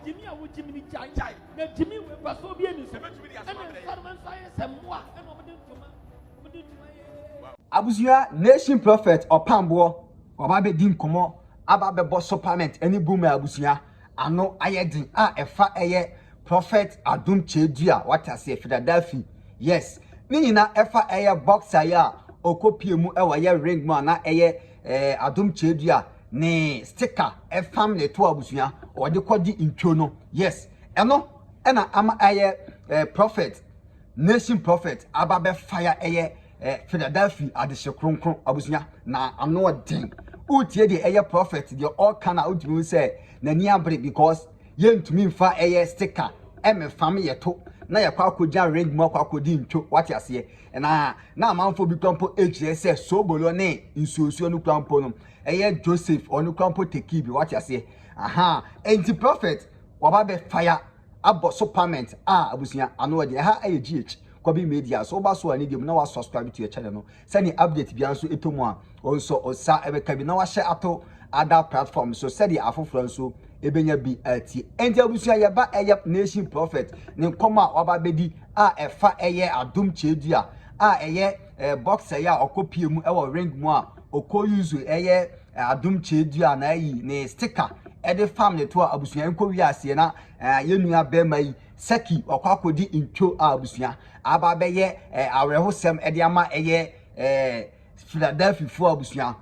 Jimmy, I would Jimmy Jai. Jimmy will pass over the end. Abusua nation prophet Opambour obabe din komo ababe boss supplement any boomer abusua ano ayedin efa eye prophet Adom Kyei what I say Philadeldia yes ni nyina efa eye boxer ya okopie mu ewa ye ring mu na eye Adom Kyei ne sticker efam ne to abusua ode kodi intwo no yes eno ena ama eye prophet nation prophet ababe fire eye Philadeldia adishe kronkron abusunya na ano den utie de eye prophet de all kana utimi say na ni abre because yentumi mfa eye sticker eme fam yeto na yakwa akoja ring mo akwa akodi ntwo wati ase na amanfo bi krampo ejire say sobolo ne nsuosuo no krampo no eye Joseph onu krampo teki bi wati ase aha enti prophet wababe fire abo supplement abusunya ano de ha eye GH Kobi media so ba so ani dem na wa subscribe to your channel no send update bia so etomu a onso osa ebeka bi na wa share ato other platforms so send afoforo so ebenya bi ati enti abusia ye ba eye nation prophet ne nkoma waba bedi efa eye Adom Kyei eye boxer ya okopie mu ewo ring mu a okoyuzu eye Adom Kyei na yi ne sticker ede family to abusia enko wi ase na yenua bema yi seki okwakodi intwo abusia ababeye awrehosem ede ama eye Philadelphia fo abusia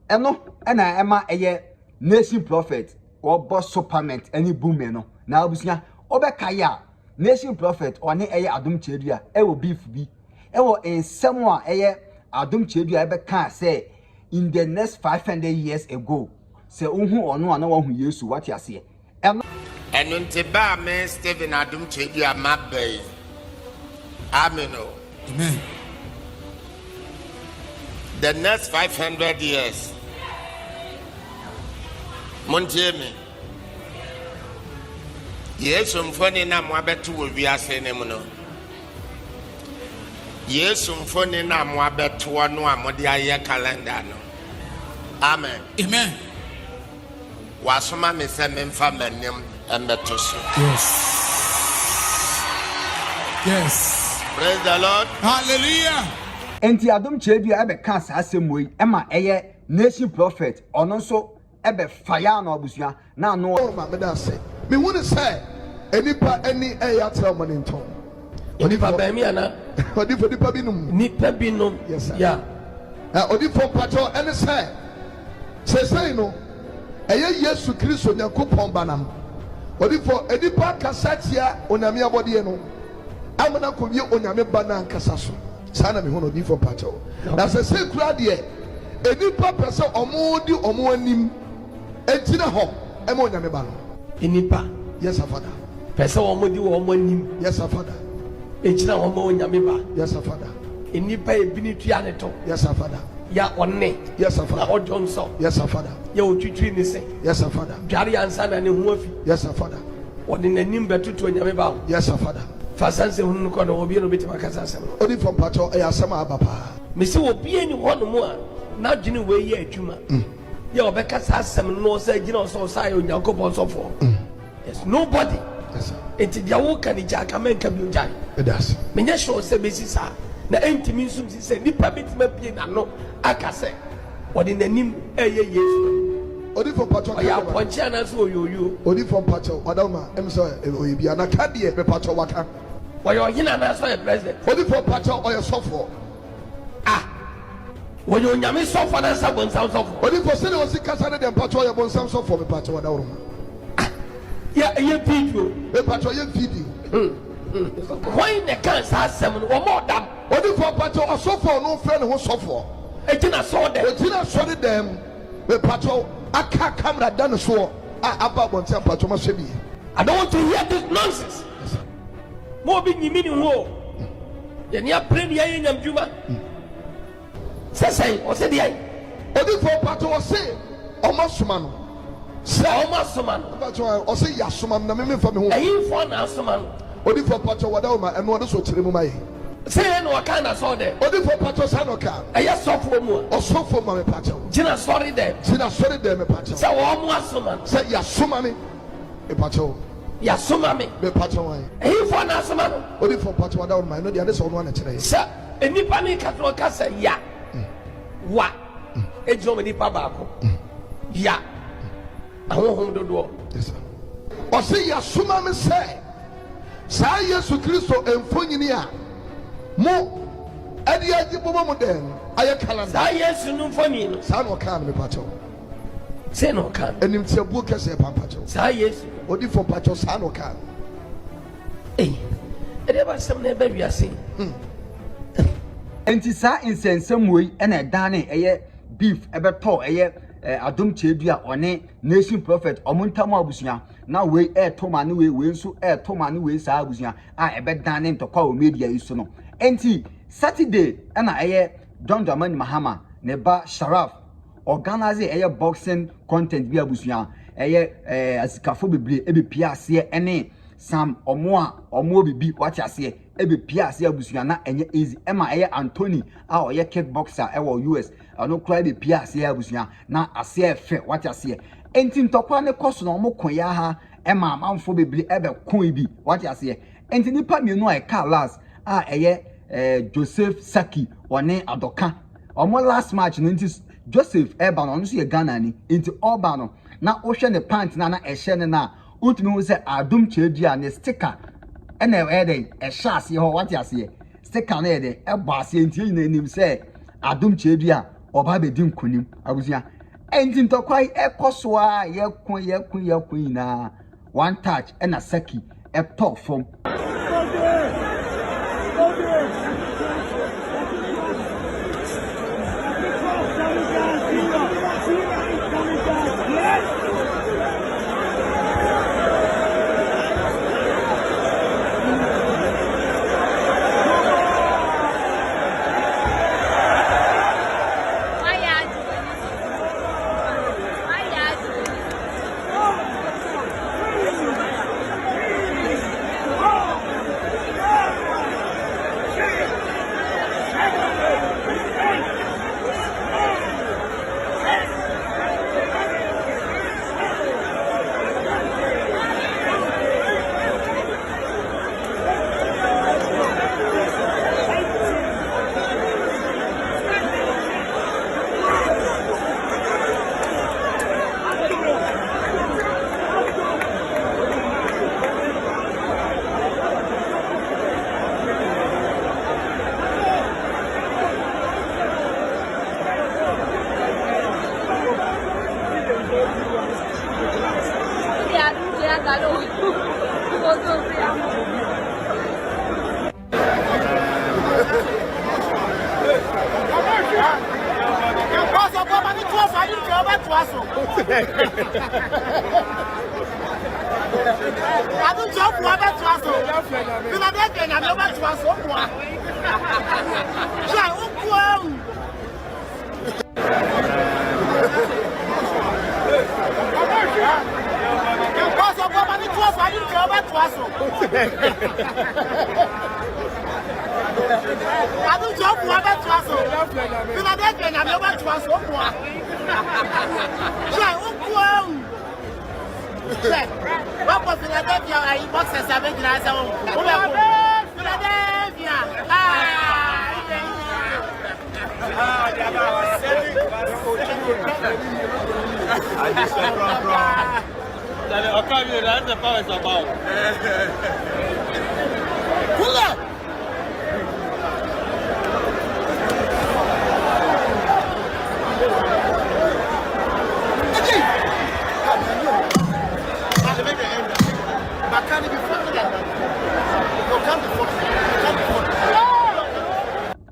eno na ema eye nation prophet or boss supplement any boom no na abusia obekaya nation prophet one eye Adom Kyei ewo beef bi ewo ensem a eye Adom Kyei ebeka say in the next 500 years ago say unhu ono ana wahu Yesu what you say eno ntiba me Stephen Adom Kyei amabai ameno amen the next 500 years Montiemi Yesu mfoni na mwabetu wo wiase ne mu no Yesu mfoni na mwabetu ono amode aye calendar no amen amen wasoma me se me mfa manem embeto so yes praise the Lord hallelujah enti Adom Kyei ebe ka sa asemoi ema eye nation prophet ono so ebe fire na abusia na no ma me da say me wonu say enipa eni eya tell money nton Onipa ba mi ana onipa binum nipa binum yes sir yeah onipa pato eni say no eye Yesu Kristo Nyankopon banam onipa kasatia onyame abode no amana ko wie onyame bana nkasa so sana me hono onipa pato na say kura de enipa pese omodi omo anim entina ho ema onyame ba no enipa yes sir father pese omodi wo omo anim yes sir father entina omo onyame ba yes sir father enipa ebini tua ne to yes sir father ya onne yes sir na father odonso yes sir father ya otwitwi ni se yes sir father dware ansa na ne ho afi yes sir father odi nanim betutu onyame ba yes sir father fasanse hunu ko no obi no betima kasa asem odi from pato e asema abapa me se obi ani ho no mu a na dwene we ye adwuma ya obekasa asem no se gina so sai onyankopon sofo yes nobody yes sir enti dia wo kan ja ka men ka bi ojai it does me nya sure se besi sa na entimi nsum si se nipa betima pie na no akase odi nanim eye Yesu odi from pato ya ponche na so oyoyo odi from pato wadama em so oyebia na ka de me pato waka oyo hina na so president odi from pato oyo sofo oyo nyame sofo na sa bon sound sofo odi for say o si kasa ne dem pato oyo bon sound sofo me pato wadawro ya ye video me pato ye video why ne kan sa asem no o mo dam odi from pato osofo no friend ho sofo etina so de etina so de dem me pato aka camera dan so aba bon tem pato ma hwe bi I don't want to hear this nonsense mo bi nyimi ni ho ye ne apre ni aye nyamdwuma sesai o se de ai odi from pato o se o ma soma no se o ma soma no pato o se ya soma na me fa me ho ayi fo na soma no odi from pato wadawo ma eno odi so kire mu mai say no kana so de odi from pato sanoka ayi sofo mu o sofo ma me pato gina sorry de tina sorry de me pato say o mo asoma say ya soma me pato Yasoma me. Me patron why. He for na soma no. Odi for patron down my no dey so no na kire. Sir, enipa ne katro ka say ya. Wa. Ejo me nipa baako. Ya. Ahohom dodo. Yes sir. O say yasoma me say. Sa Yesu Kristo emfonyini a mo adi ajibomo mo den aye calendar. Sa Yesu no mfoni no. Sa no kan me patron. Say no kan. Enim tiabu kese pampacho. Sa Yesu. Odi for patron sa no kan. Eh. Ede ba sem na ba wiase. Enti sa insensem wei na dane eye beef ebeto eye Adom Chedua one nation prophet omuntamu abusuya na wei toma ne wei nso toma ne wei sa abusuya a ebedane ntokwa o media iso no. Enti Saturday na eye John Dramani Mahama ne ba Sharaf organize eye boxing content bi abusuya eye asikafo bebre ebe pia ase ene Sam omo bibi wati ase ebe pia ase abusuya na enye easy ema eye Anthony a oye kickboxer ewo US ano kura ebe pia ase abusuya na ase efe wati ase enti ntokwa ne koso na omo kon ya ha ema amamfo bebre ebe kon bi wati ase enti nipa mienu a car last a eye Joseph Saki one adoka omo last match no enti Joseph eba no so ye Ghana ni enti oba no na ohwe ne pant na ehye ne na utumi hu say Adom Chedua ne sticker ena ede ehye ho what ase sticker na ede ebo ase enti nyina nim say Adom Chedua oba be di nkonim abusia enti ntokwai ekoso a yekun na one touch ena Saki e talk from Adom job water twaso. Philadeldia na me over twaso kwa. Ja ukwa. Koso kwa mani twaso ali ke over twaso. Adom job water twaso. Philadeldia na me over twaso kwa. Ja ukwa. What was Philadelphia? I boxers have been nice. Philadelphia. That's the power is about. Pull up.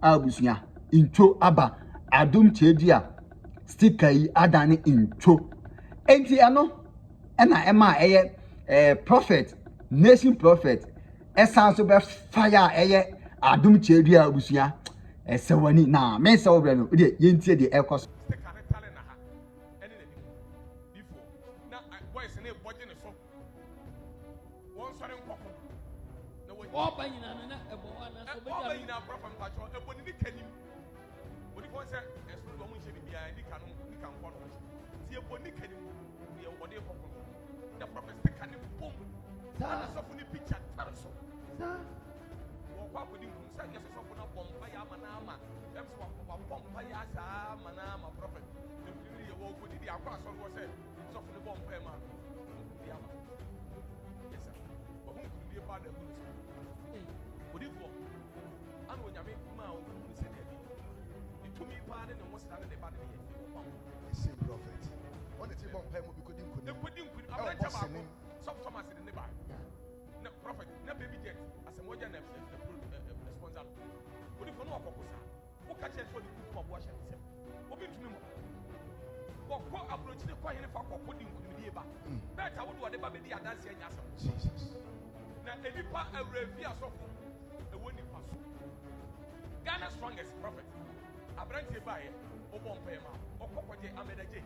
abusuya intro aba Adom Chedua sticker yi adane intro enti ano ena ema eye prophet nation prophet esan so be fire eye Adom Chedua abusuya esewani na me se obre no de yentie de ekos Ghana suffer picture so. Sir. What would you say? Yes, so for Pompaya Manama. That's what Pompaya Manama prophet. The really awoke with the Aquas was said. So for the bomb payment. Yes, sir. But who could be a part of the news? What do you want? And when you make Mao, who said that you took me pardon and was started the body. The same prophet. On the table of Pemo, we couldn't. Some Thomas in the bar. No prophet, no baby jet, as a modern sponsor. What if you know what catch it for the cook of Washington? Open to me. What approach the coin for putting the bar? Better would whatever be the dance and Jesus. Now, any part of review of the winning pass. Ghana's strongest prophet. I bring you by Obon Pema or Copaje Amedaje.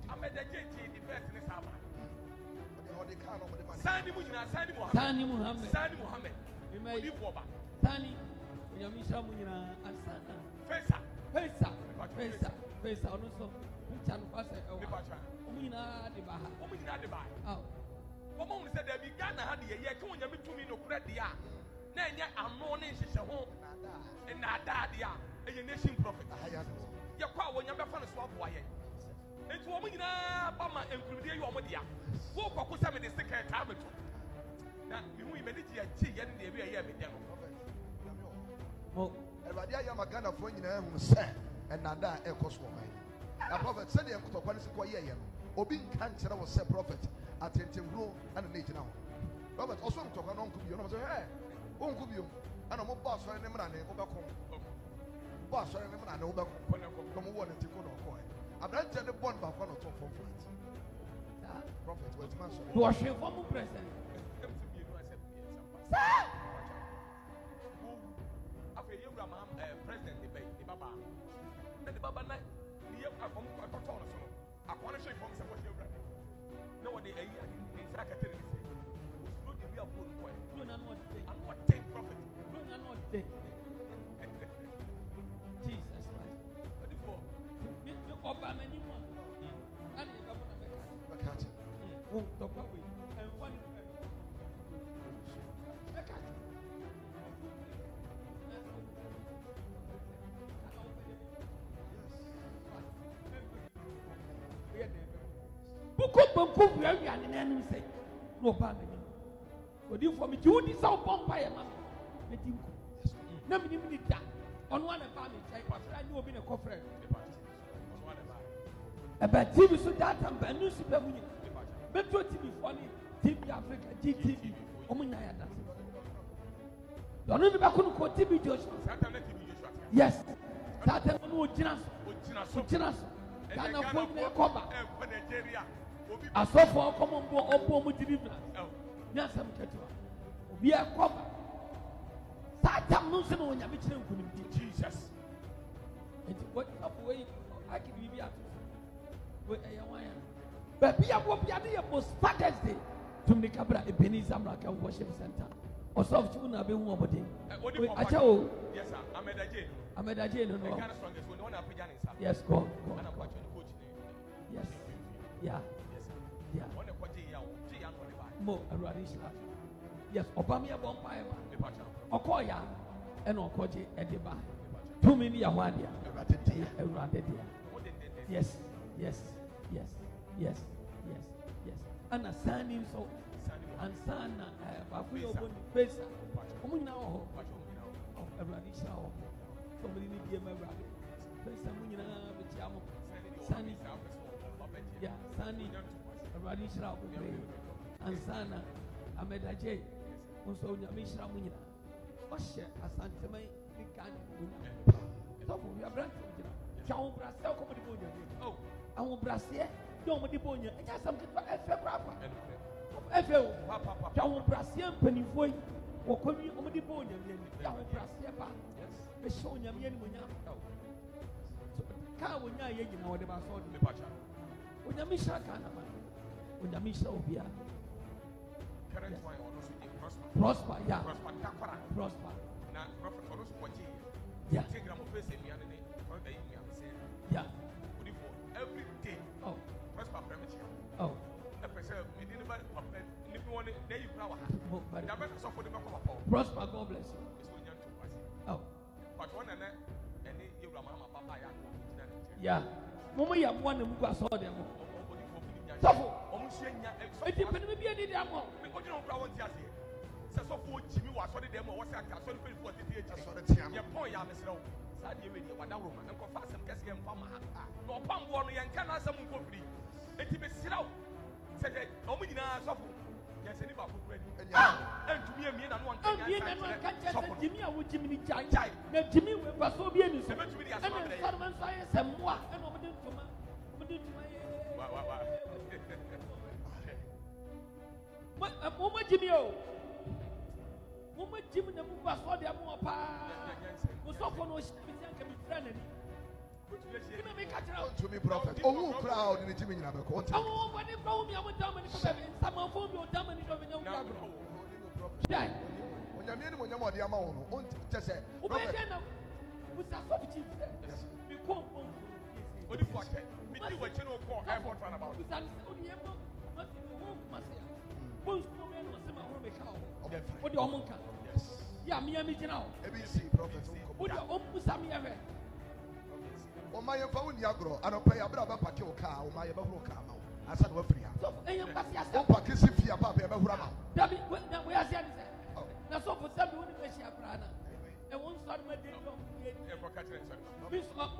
Amedaje, the best in the summer. Sani Muhammad. Sani Muhammad. Sani Muhammad. We may live over. Sani. Yamisha Munina Asana. Fesa. Fesa. Fesa. Fesa. Also, Chan Pasa. Omina de Baha. Omina de Baha. Oh. Woman said there began a had a year. Come on, you to me no credit. Then yet I'm no nation home. And Nadadia, a nation prophet. Your power when you're a swap wire. It's woman in Bama and Kudia Yomadia. Walk up with some of the second time. Now, you may need to see any day we are here with them. Oh, everybody, I am a gun of one who said, and Nada a cost woman. A prophet said, I'm to one is quiet. Obin cancer was said prophet, attentive rule and a nature now. Robert also took an uncle, you know, hey, Uncle, and I'm a boss for an eminent over home. Boss for an eminent over from one and take on a coin. I've not tell the bond by one or two for flat. Prophet, what's my son? To wash your former president. Sir! After you, President, the Baba. Then the Baba night, the young are from a ton of snow. I want to show you from some of your brother. No one, the secretary said, look at me a poor boy. No, no, no, I'm not 10 prophet. No, no, no, Jesus Christ. What do you for? Obama anymore. And the governor Catch it. Oh, the public. And one. Buku very and then say, no Obama. So you for me to do this out Bombay, man. No, me need that. On one of family, I knew being a conference. About TV so that I'm a newspaper. Metro TV funny, TV Africa, GTV. Omunaya dance. Don't know if I couldn't call TV Joshua. Yes. That time no Jinas. Jinas. Ghana phone me cover. I saw for common Opambour deliverance. Yes, I'm catching. We are cover. That time no son when you're meeting Jesus. It's what up way I can be at. But we are most Father's Day to make a Ebenezer Mraka Worship Center. Or soft to be one body. I tell yes, sir. I'm at a jail. No, yes, go. Yes, yeah, yeah. More Aradisha. Yes, Obama Bombay, Okoya, and Okoji at the bar. 2 million Yawadia. Yes, yes, yes, yes, yes, yes. And a signing so and son, Bafuyo Pesa. Omunao of Aradisha. Somebody need to be a rabbit. Pesa Munina, Vichamo, Sunny, yeah, Sunny, Aradisha, and Sana, Amedaje, also Yamisha Munina. Osha, a Santa May, the can. So we are brand. Chao Brasil como de bonia. Oh, a Brasil, don't de bonia. E já sabe que tu é fé brava. É fé. Chao Brasil penifoi. O comi como de bonia. Chao Brasil pa. E show nya me ni munya. So ka wonya ye gina wo de ba so de pacha. Wonya mi shaka na ma. Wonya mi sha obia. Current wine or no prosper, yeah. Prosper takora. Prosper. Na prophet or no kwaji. Yeah. Take gram of face me and yeah. Every day. Oh. Prosper premature. Oh. A person, we didn't buy a nippon, you proud. Prosper, God bless you. Oh. But one and any you mama papa yeah. Mama ya one and go saw them. So, it depends maybe any damn more. So for Jimmy was what them was a castle for the theater. Your point, I miss no. Sadly, with you, Adom, and confess and guess him from no Opambour and can answer some for free. Let him sit out. Said that, no, we didn't suffer. Yes, any back and to me, and one can't just Jimmy, I would Jimmy Jai. Now, Jimmy was so be any seven to me as Solomon Science and moi, and over what a moment, Jimmy. Woman Jimmy the move was for the more was so for no can be friendly. To me, prophet. Oh, crowd in the Jimmy Nabe. Oh, what if I would dominate some of your dominant of no problem? When you're meeting when you're more the amount, just say, with a soft chief. You come home. What if what? We do what you know for airport runabout. With an what do you want? Yes. Yeah, me and me now. ABC prophet. What do you want to say? On my phone, Yagro, I don't pay a brother Paco car, or my Babu car. I said, what free? So, I am Pakisifia, Papa, Rama. David, we are saying, now so for some women, they share Prana. And one son, my dear, for catching Miss Mop,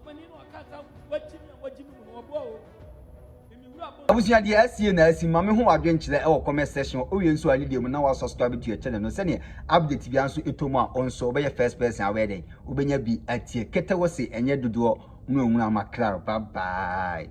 when you know, I can't tell what Jimmy will go. Abusia de asie na asi mame ho adwenkyere e wo comment section o yensu ali de mu na wa subscribe to your channel no se ne update bia nso etomu a onso be first person awede obenya bi atie kete wo se enye dodo mu amakra bye bye.